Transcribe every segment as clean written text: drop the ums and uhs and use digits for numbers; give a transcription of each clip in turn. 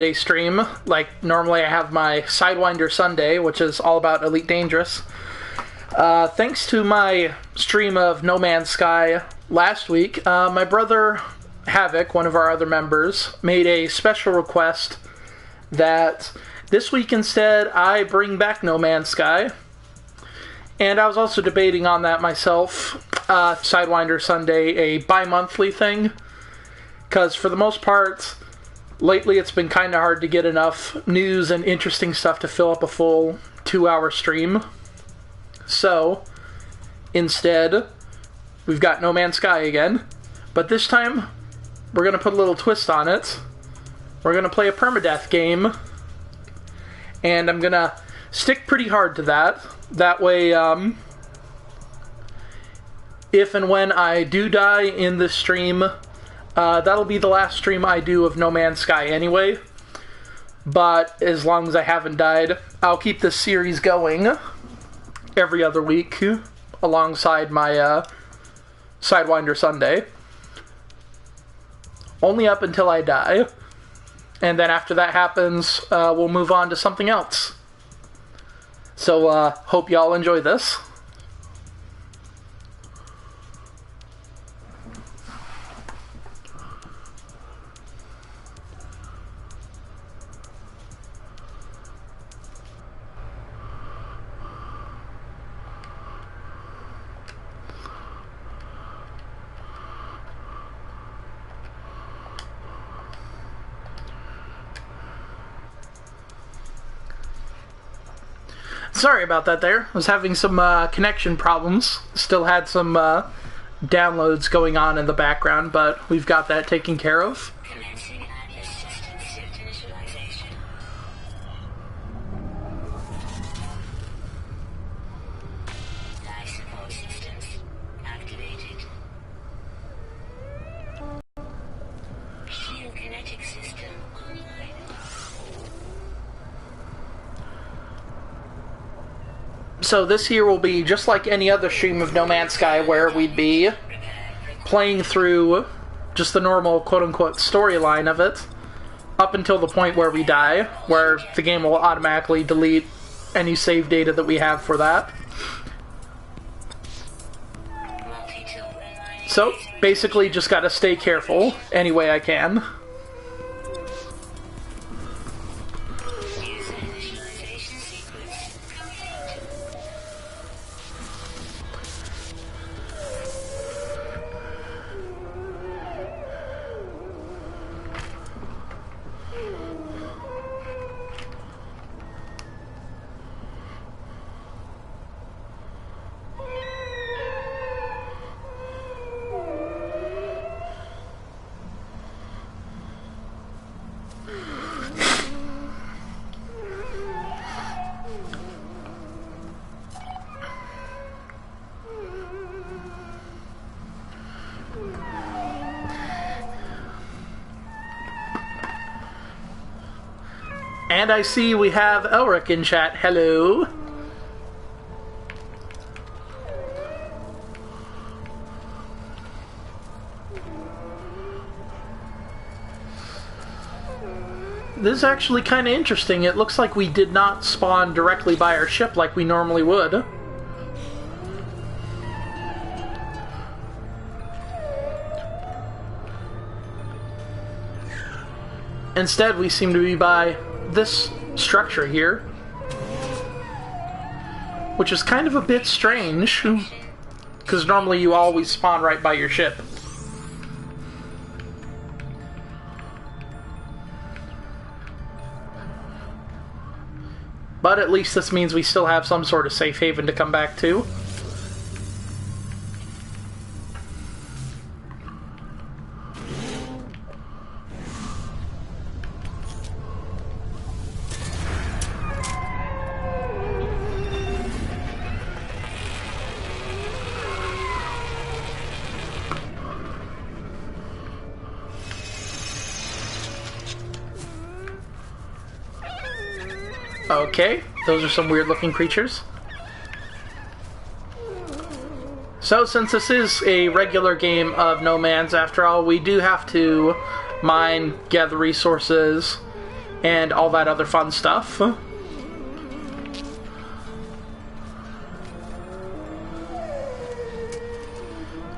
Day stream. Like, normally I have my Sidewinder Sunday, which is all about Elite Dangerous. Thanks to my stream of No Man's Sky last week, my brother Havok, one of our other members, made a special request that this week instead I bring back No Man's Sky. And I was also debating on that myself. Sidewinder Sunday, a bi-monthly thing. Because for the most part, lately it's been kind of hard to get enough news and interesting stuff to fill up a full 2-hour stream. So, instead, we've got No Man's Sky again. But this time, we're going to put a little twist on it. We're going to play a Permadeath game. And I'm going to stick pretty hard to that. That way, if and when I do die in this stream, that'll be the last stream I do of No Man's Sky anyway. But as long as I haven't died, I'll keep this series going every other week alongside my Sidewinder Sunday. Only up until I die. And then after that happens, we'll move on to something else. So, hope y'all enjoy this. Sorry about that there. I was having some connection problems. Still had some downloads going on in the background, but we've got that taken care of. So this here will be just like any other stream of No Man's Sky, where we'd be playing through just the normal quote-unquote storyline of it up until the point where we die, where the game will automatically delete any save data that we have for that. So basically just gotta stay careful any way I can. And I see we have Elric in chat. Hello. This is actually kind of interesting. It looks like we did not spawn directly by our ship like we normally would. Instead, we seem to be by this structure here, which is kind of a bit strange, because normally you always spawn right by your ship. But at least this means we still have some sort of safe haven to come back to. Okay, those are some weird looking creatures. So since this is a regular game of No Man's after all, we do have to mine, gather resources, and all that other fun stuff.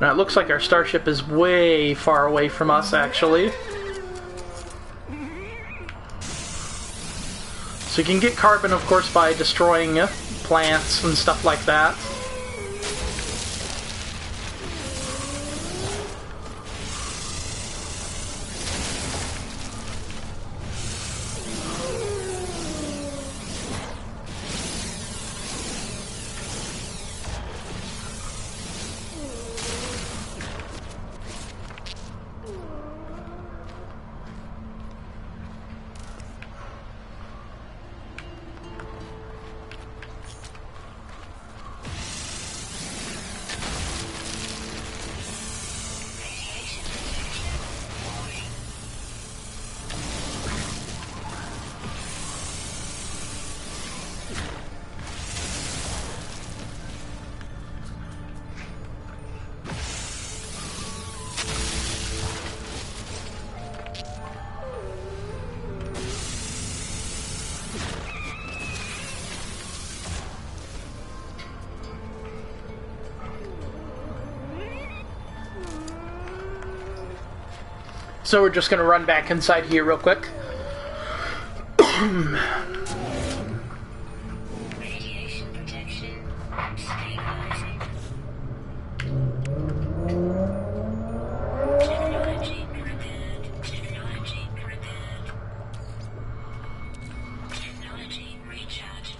Now it looks like our starship is way far away from us, actually. So you can get carbon, of course, by destroying plants and stuff like that. So we're just going to run back inside here real quick. Radiation protection stabilizing. Technology prepared. Technology prepared. Technology recharged.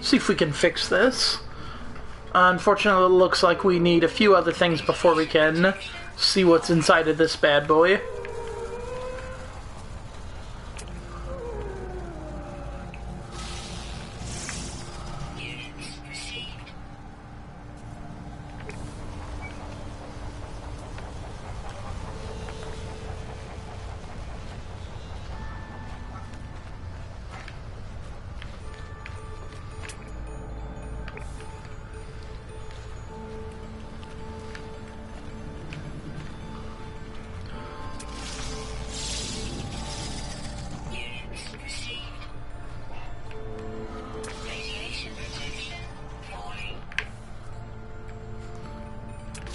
See if we can fix this. Unfortunately, it looks like we need a few other things before we can see what's inside of this bad boy.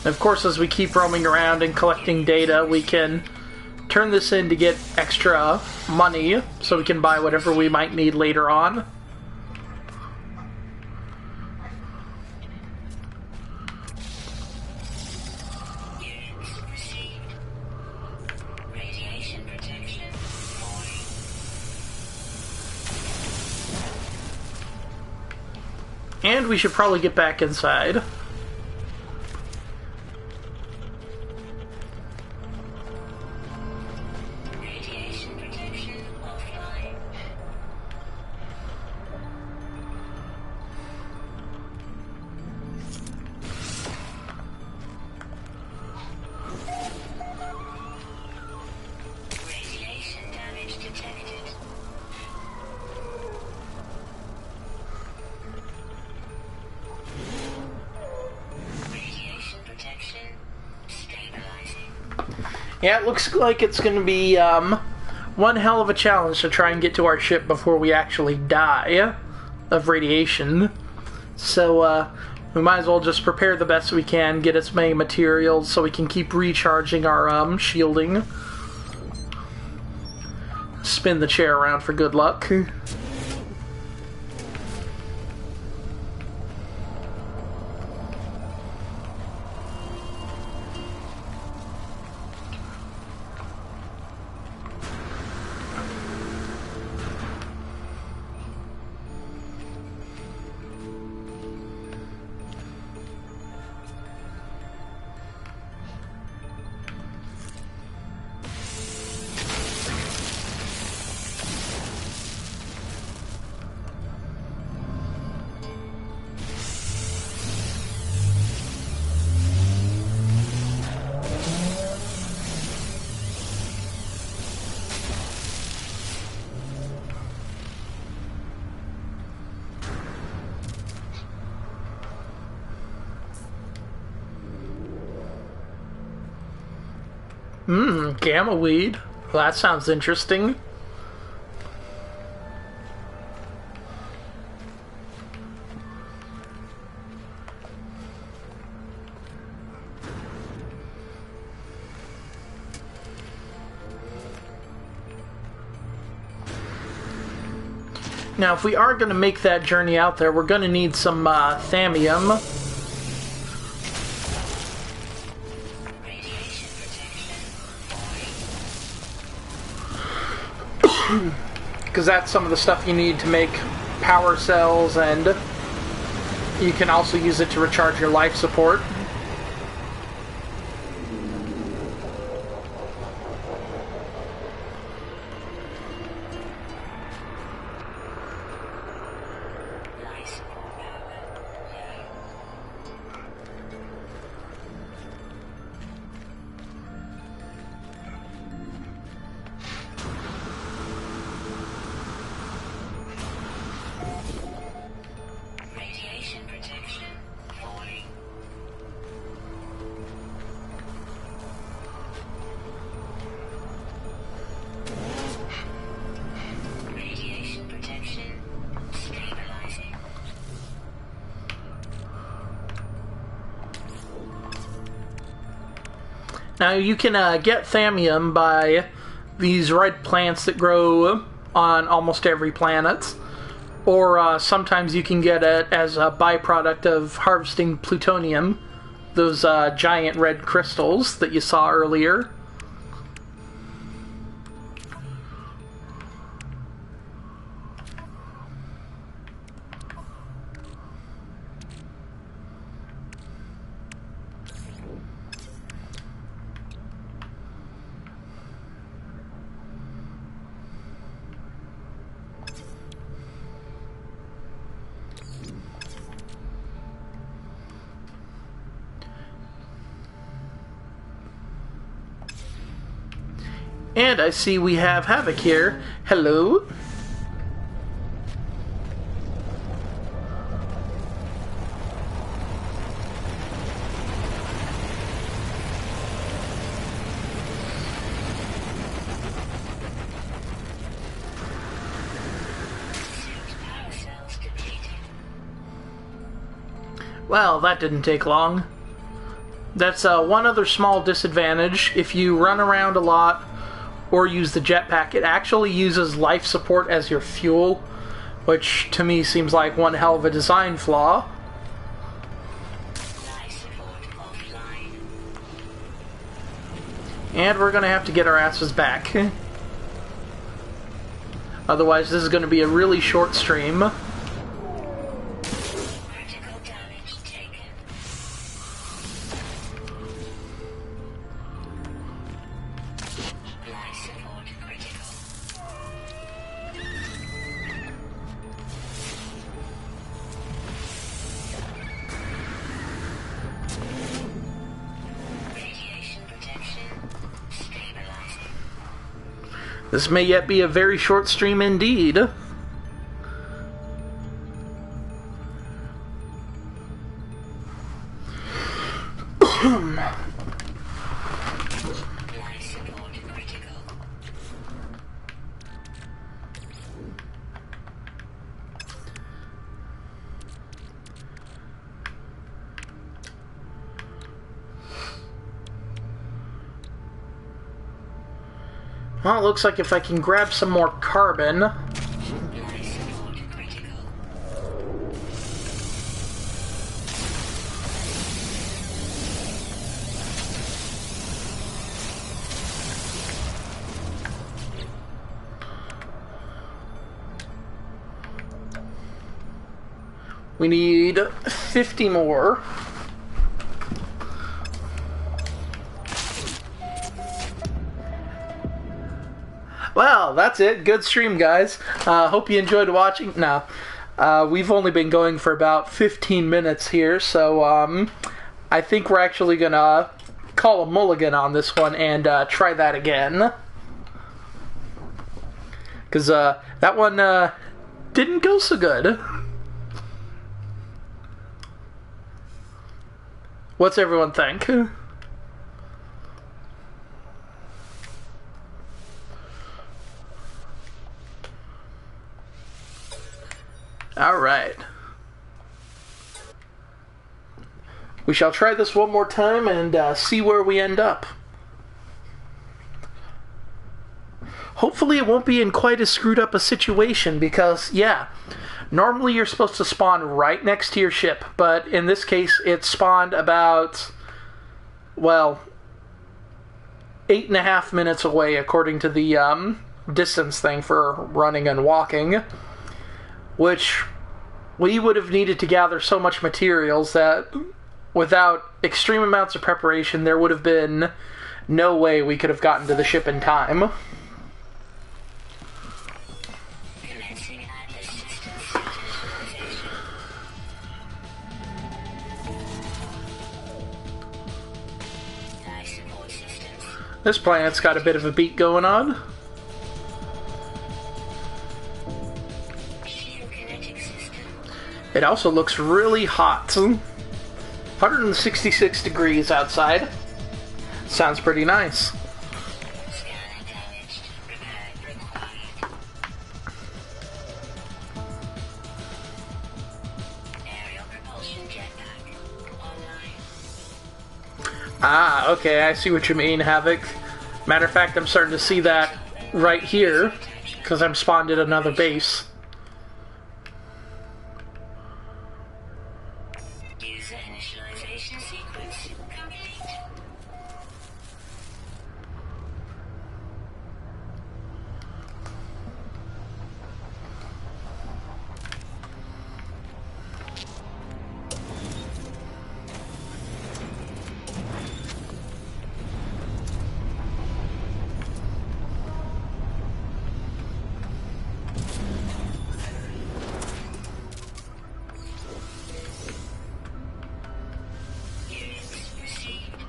Of course, as we keep roaming around and collecting data, we can turn this in to get extra money, so we can buy whatever we might need later on. And we should probably get back inside. Yeah, it looks like it's going to be one hell of a challenge to try and get to our ship before we actually die of radiation. So we might as well just prepare the best we can, get as many materials so we can keep recharging our shielding. Spin the chair around for good luck. Gamma weed. Well, that sounds interesting. Now, if we are going to make that journey out there, we're going to need some thamium. Because that's some of the stuff you need to make power cells, and you can also use it to recharge your life support. Now, you can get thamium by these red plants that grow on almost every planet, or sometimes you can get it as a byproduct of harvesting plutonium, those giant red crystals that you saw earlier. And I see we have Havok here. Hello. Well, that didn't take long. That's one other small disadvantage. If you run around a lot or use the jetpack, it actually uses life support as your fuel, which to me seems like one hell of a design flaw. And we're gonna have to get our asses back. Otherwise, this is gonna be a really short stream. This may yet be a very short stream indeed. Well, it looks like if I can grab some more carbon... Life support critical. We need 50 more. Well, that's it. Good stream, guys. Hope you enjoyed watching. No, we've only been going for about 15 minutes here, so I think we're actually gonna call a mulligan on this one and try that again. Because that one didn't go so good. What's everyone think? Alright. We shall try this one more time and see where we end up. Hopefully it won't be in quite as screwed up a situation because, yeah, normally you're supposed to spawn right next to your ship, but in this case it spawned about, well, 8.5 minutes away according to the distance thing for running and walking. Which we would have needed to gather so much materials that without extreme amounts of preparation there would have been no way we could have gotten to the ship in time. Commencing Atlas system synchronization. Life support systems. This planet's got a bit of a beat going on. Geokinetic system. It also looks really hot. 166 degrees outside. Sounds pretty nice. Scanner damaged. Repair required. Aerial propulsion jetpack online. Ah, okay, I see what you mean, Havok. Matter of fact, I'm starting to see that right here, because I'm spawned at another base. User initialization sequence complete. Units received.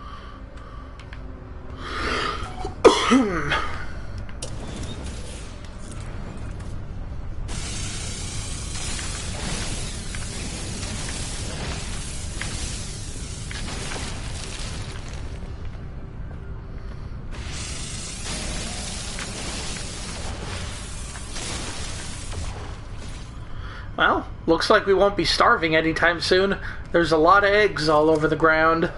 Well, looks like we won't be starving anytime soon. There's a lot of eggs all over the ground.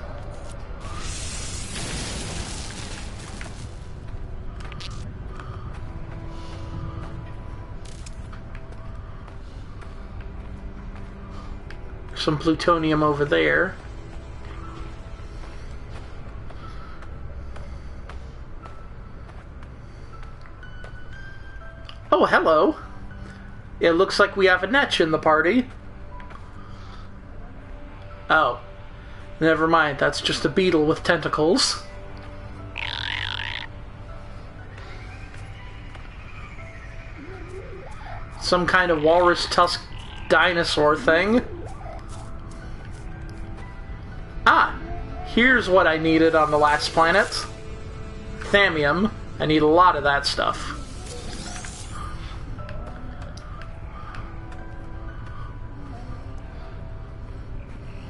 Some plutonium over there. Oh, hello. It looks like we have a Netch in the party. Oh. Never mind, that's just a beetle with tentacles. Some kind of walrus tusk dinosaur thing. Ah! Here's what I needed on the last planet. Thamium. I need a lot of that stuff.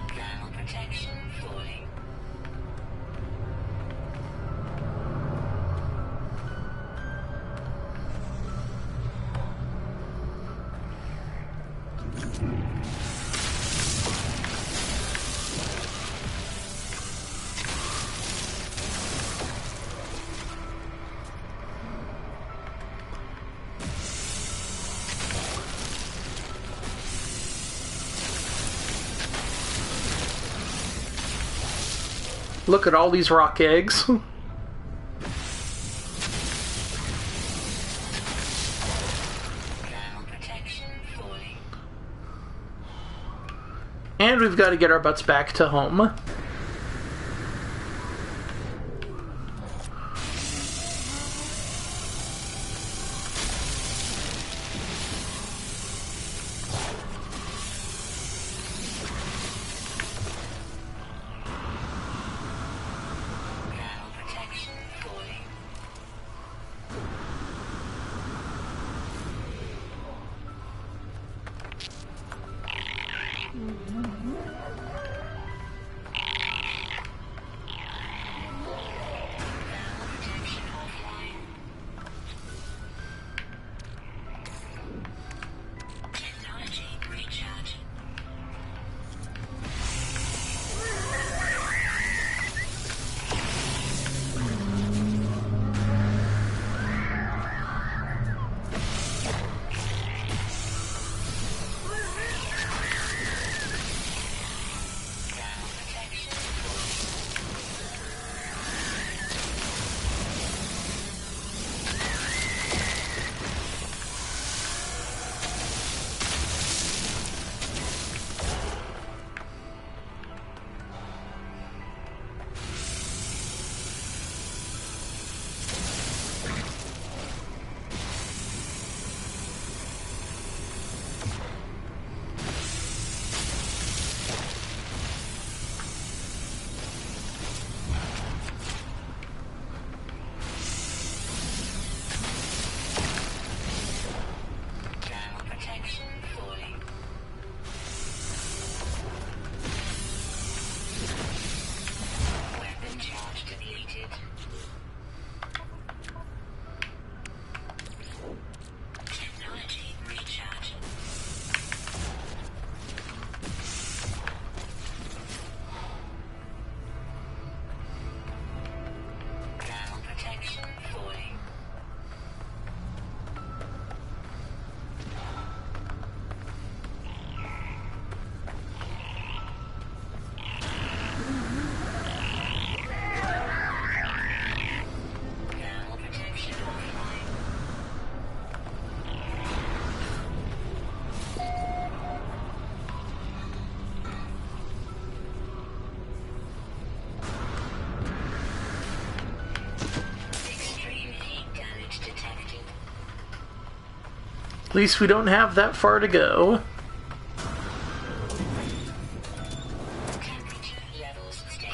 Thermal protection falling. Look at all these rock eggs. Thermal protection falling. And we've got to get our butts back to home. Thermal protection falling. Thermal protection offline. Technology recharge. Thermal protection Thermal protection falling. Weapon charge depleted. Technology recharge. Thermal protection falling. Thermal protection offline. Extreme heat damage detected. At least we don't have that far to go. Temperature levels stable.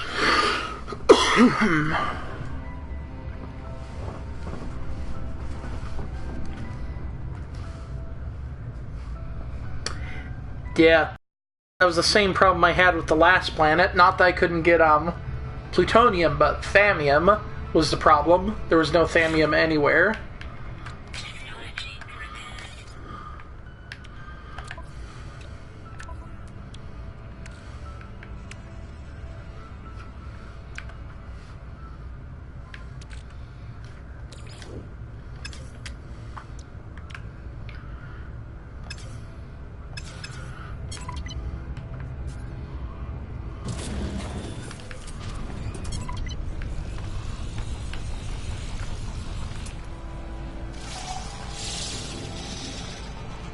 Yeah. That was the same problem I had with the last planet. Not that I couldn't get plutonium, but thamium was the problem. There was no thamium anywhere. Technology repaired.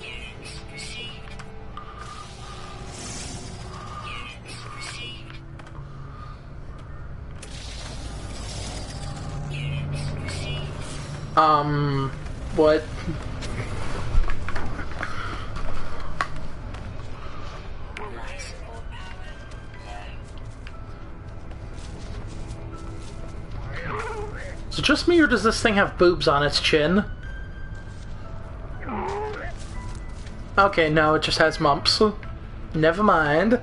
Units received. Units received. Units received. What? Life support power low. Is it just me, or does this thing have boobs on its chin? Okay, no, it just has mumps. Never mind.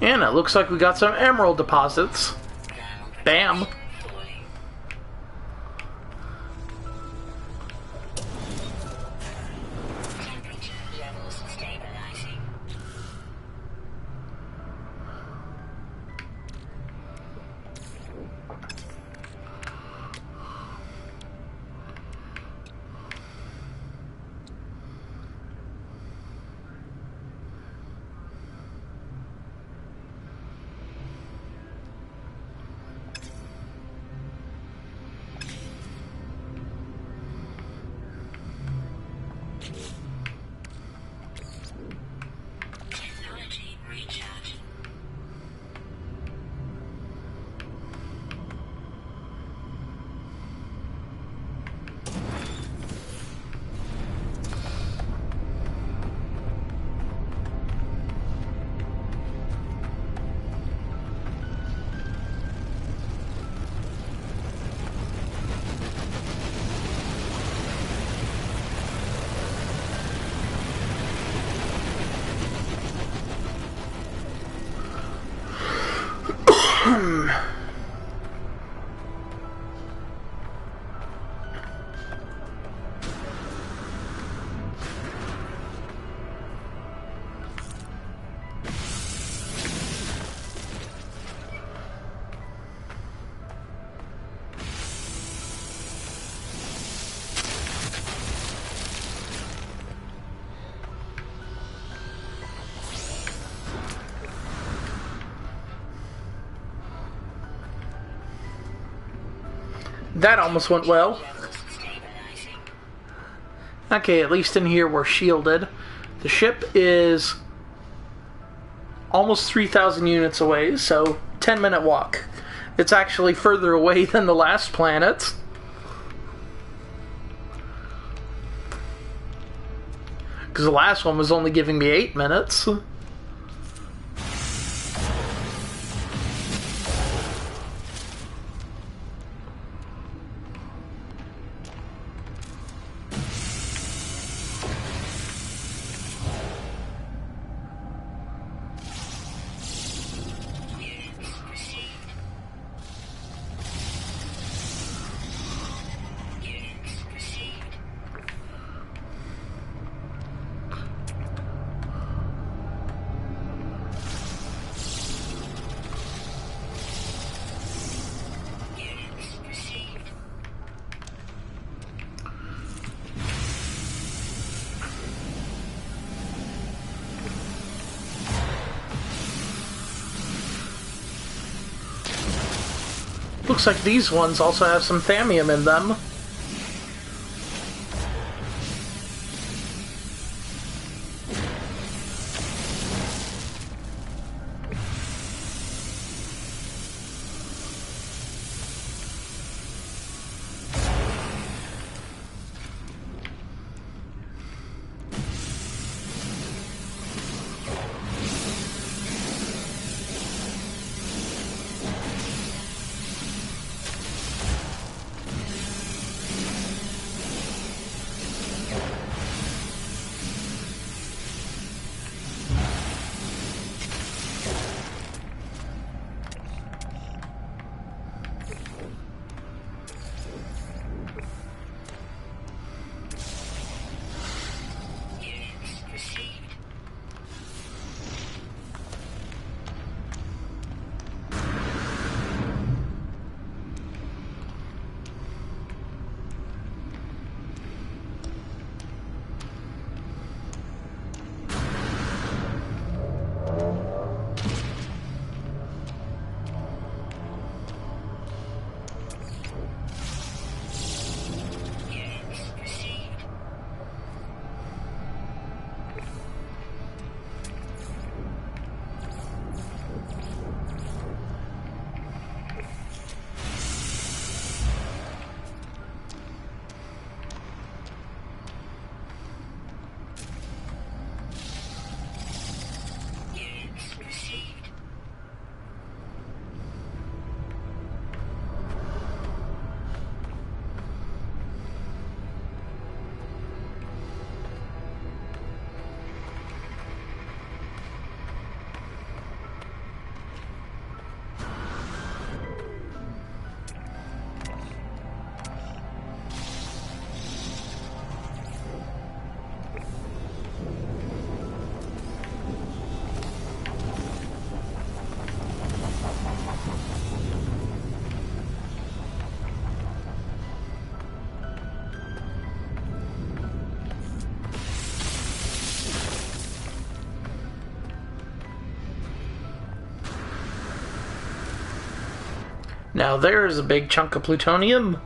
And it looks like we got some emerald deposits. Bam. Temperature levels stabilizing. Technology recharge. That almost went well. Levels stabilizing. Okay, at least in here we're shielded. The ship is almost 3,000 units away, so 10-minute walk. It's actually further away than the last planet. Because the last one was only giving me 8 minutes. Units received. Units received. Units received. Looks like these ones also have some thamium in them. Now there's a big chunk of plutonium.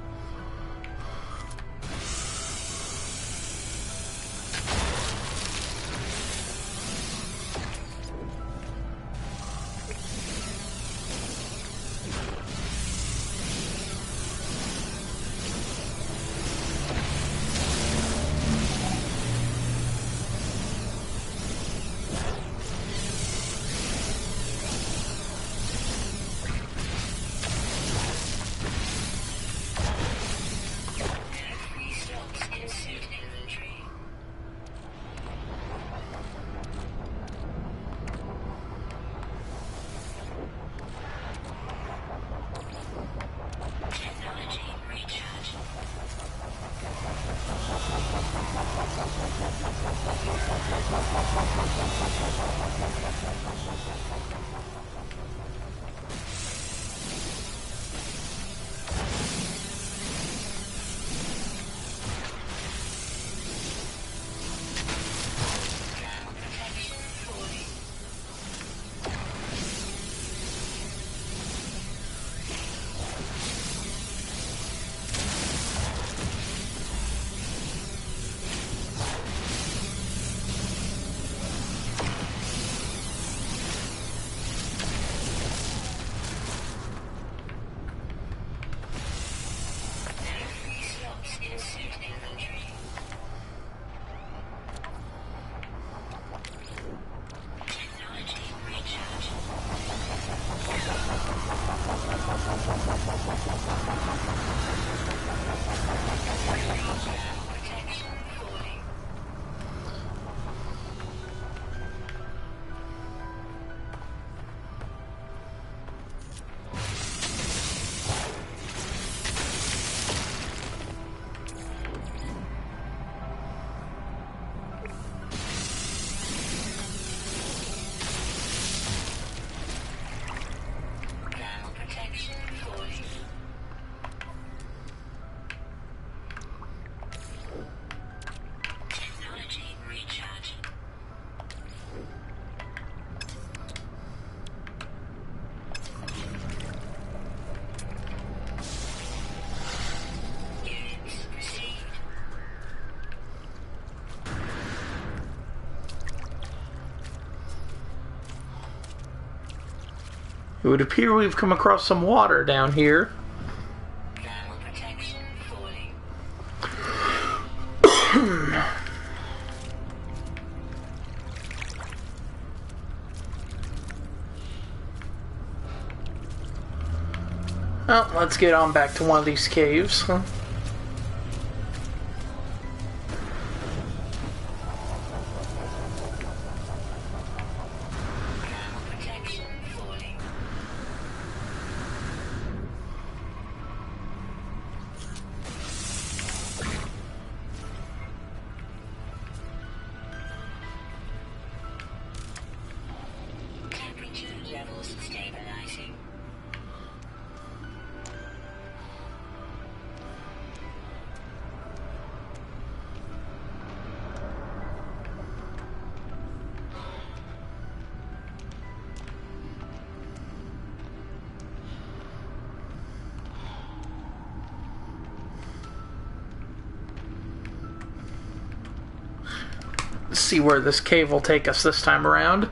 It would appear we've come across some water down here. Thermal protection falling. Well, let's get on back to one of these caves. Protection falling. Temperature levels stabilizing. Let's see where this cave will take us this time around.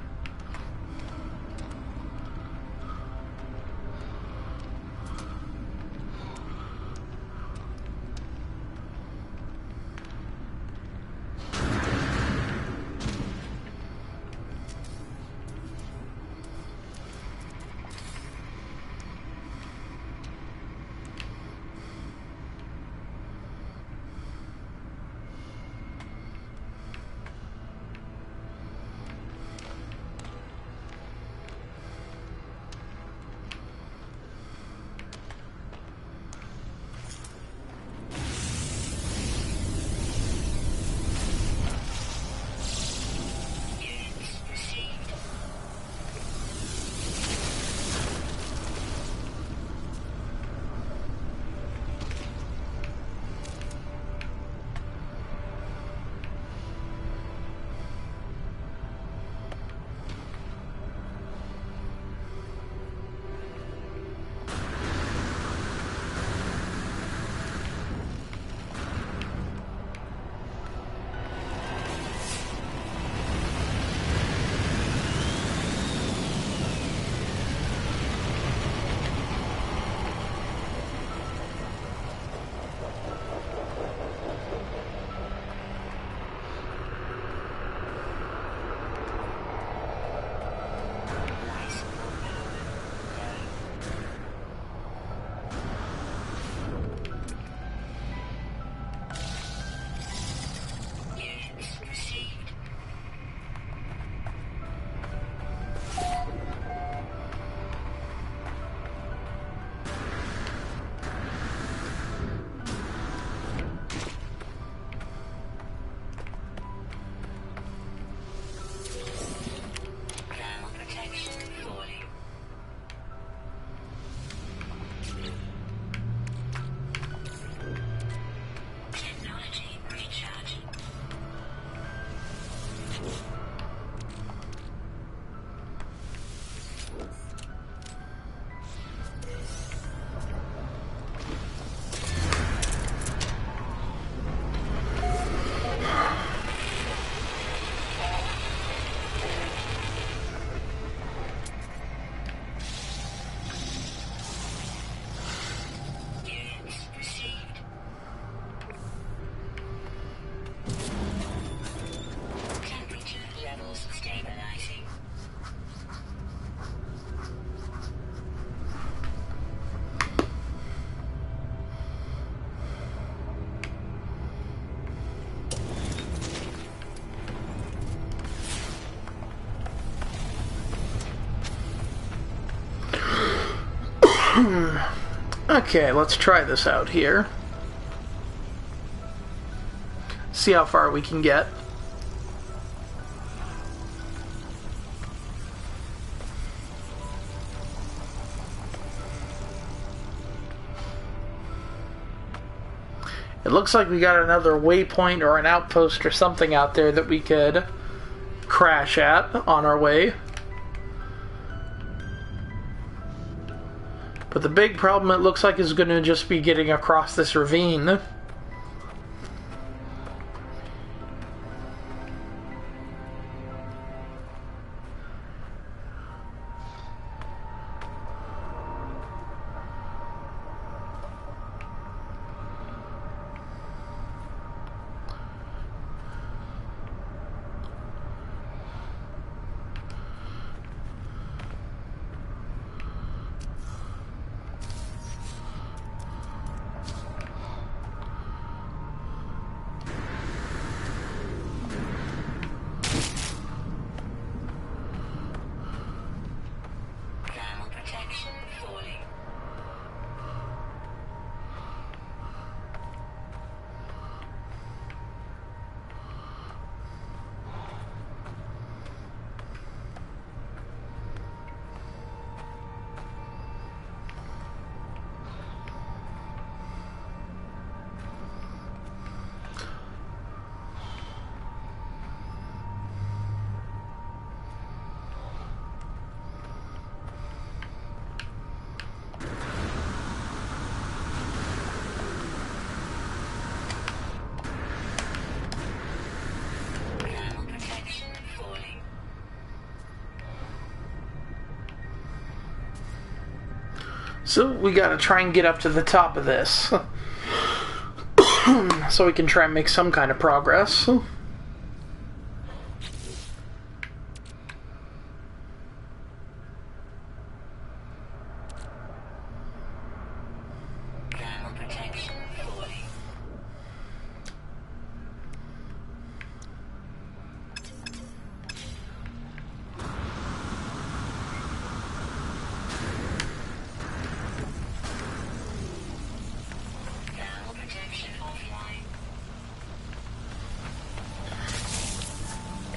Okay, let's try this out here. See how far we can get. It looks like we got another waypoint or an outpost or something out there that we could crash at on our way. But the big problem it looks like is going to just be getting across this ravine. So we gotta try and get up to the top of this. So we can try and make some kind of progress.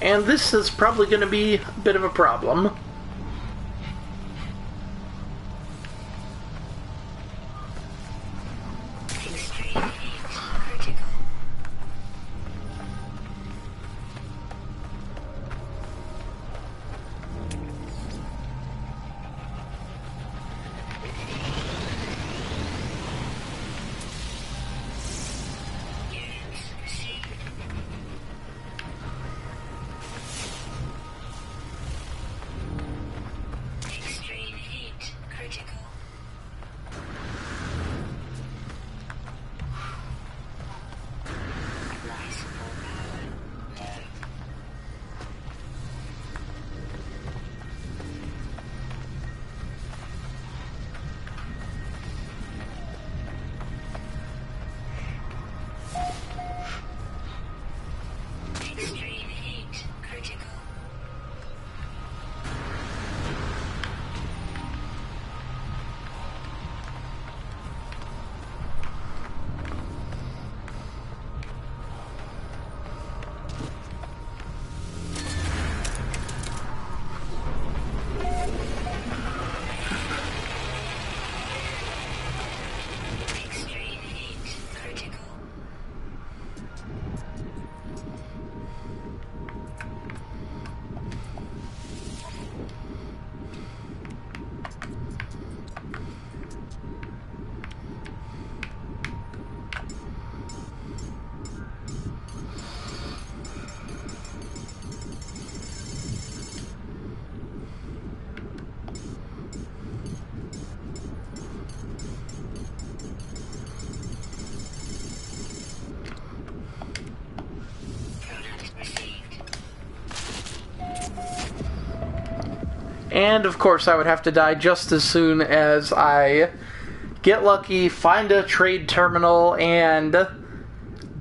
And this is probably going to be a bit of a problem. And of course I would have to die just as soon as I get lucky, find a trade terminal, and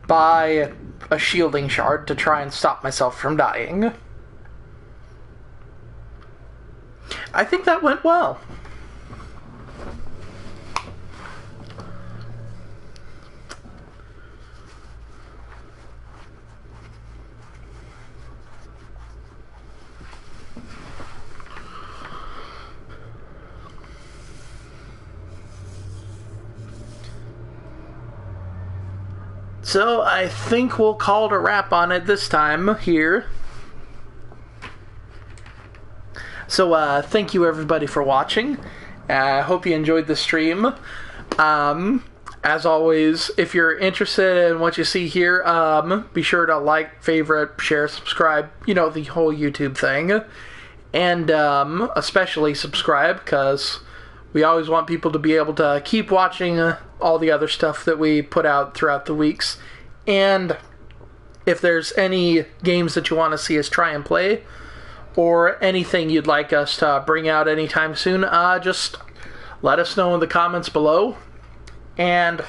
buy a shielding shard to try and stop myself from dying. I think that went well. So I think we'll call it a wrap on it this time here. So thank you everybody for watching. I hope you enjoyed the stream. As always, if you're interested in what you see here, be sure to like, favorite, share, subscribe, you know, the whole YouTube thing. And especially subscribe, because we always want people to be able to keep watching all the other stuff that we put out throughout the weeks. And if there's any games that you want to see us try and play, or anything you'd like us to bring out anytime soon, just let us know in the comments below, and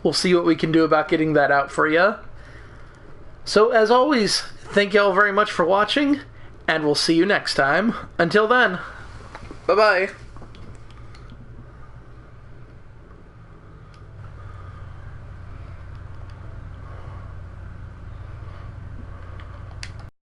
we'll see what we can do about getting that out for you. So as always, thank you all very much for watching, and we'll see you next time. Until then, bye-bye.